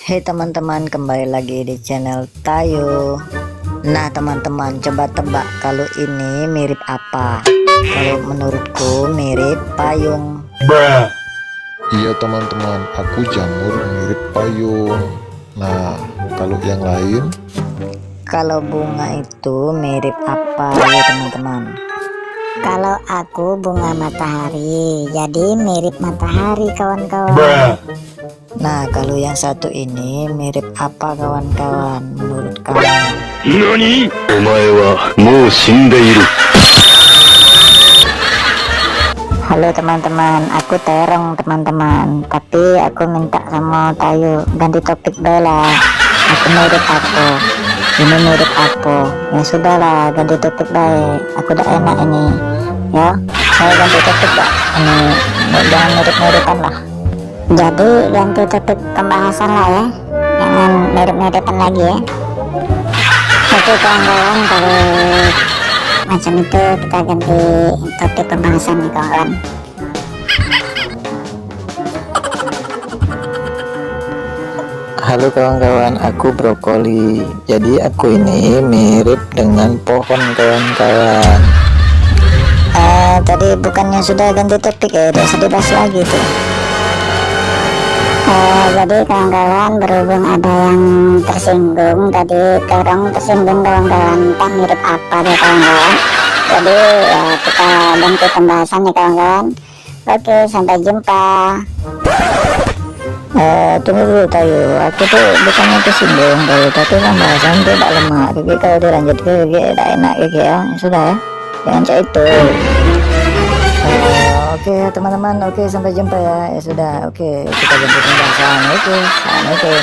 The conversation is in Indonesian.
Hey teman-teman, kembali lagi di channel Tayo. Nah teman-teman, coba tebak kalau ini mirip apa? Kalau menurutku mirip payung. Iya teman-teman, aku jamur mirip payung. Nah, kalau yang lain? Kalau bunga itu mirip apa ya teman-teman? Kalau aku bunga matahari, jadi mirip matahari kawan-kawan. Nah, kalau yang satu ini mirip apa kawan-kawan menurut kamu? NANI?! Omae wa mou shindeiru. Halo teman-teman, aku Terong teman-teman, tapi aku minta sama Tayo ganti topik bela. Aku mirip apa? Ini mirip apa? Ya sudahlah, ganti topik baik. Aku udah enak ini. Ya, saya ganti topik gak? Ini jangan mirip-miripan lah. Jadi ganti topik pembahasan lah ya, jangan mirip-miripan lagi ya. Oke kawan-kawan, kalau macam itu kita ganti topik pembahasan nih kawan. Halo kawan-kawan, aku brokoli. Jadi aku ini mirip dengan pohon kawan-kawan. Tadi bukannya sudah ganti topik ya, udah sedih dibahas lagi tuh. Jadi kawan-kawan, berhubung ada yang tersinggung tadi, Terong tersinggung kawan-kawan, entah mirip apa deh kawan-kawan. Jadi ya kita ganti pembahasan nih kawan-kawan. Oke, sampai jumpa. Tunggu dulu Tayo, aku tuh bukannya tersinggung Tayo, tapi pembahasan itu tak lemak. Jadi kalau dilanjut ke tidak enak ya. Sudah ya, jangan cak itu. Oke teman-teman, oke sampai jumpa ya. Ya sudah, oke kita ganti pembahasan. Oke, assalamualaikum.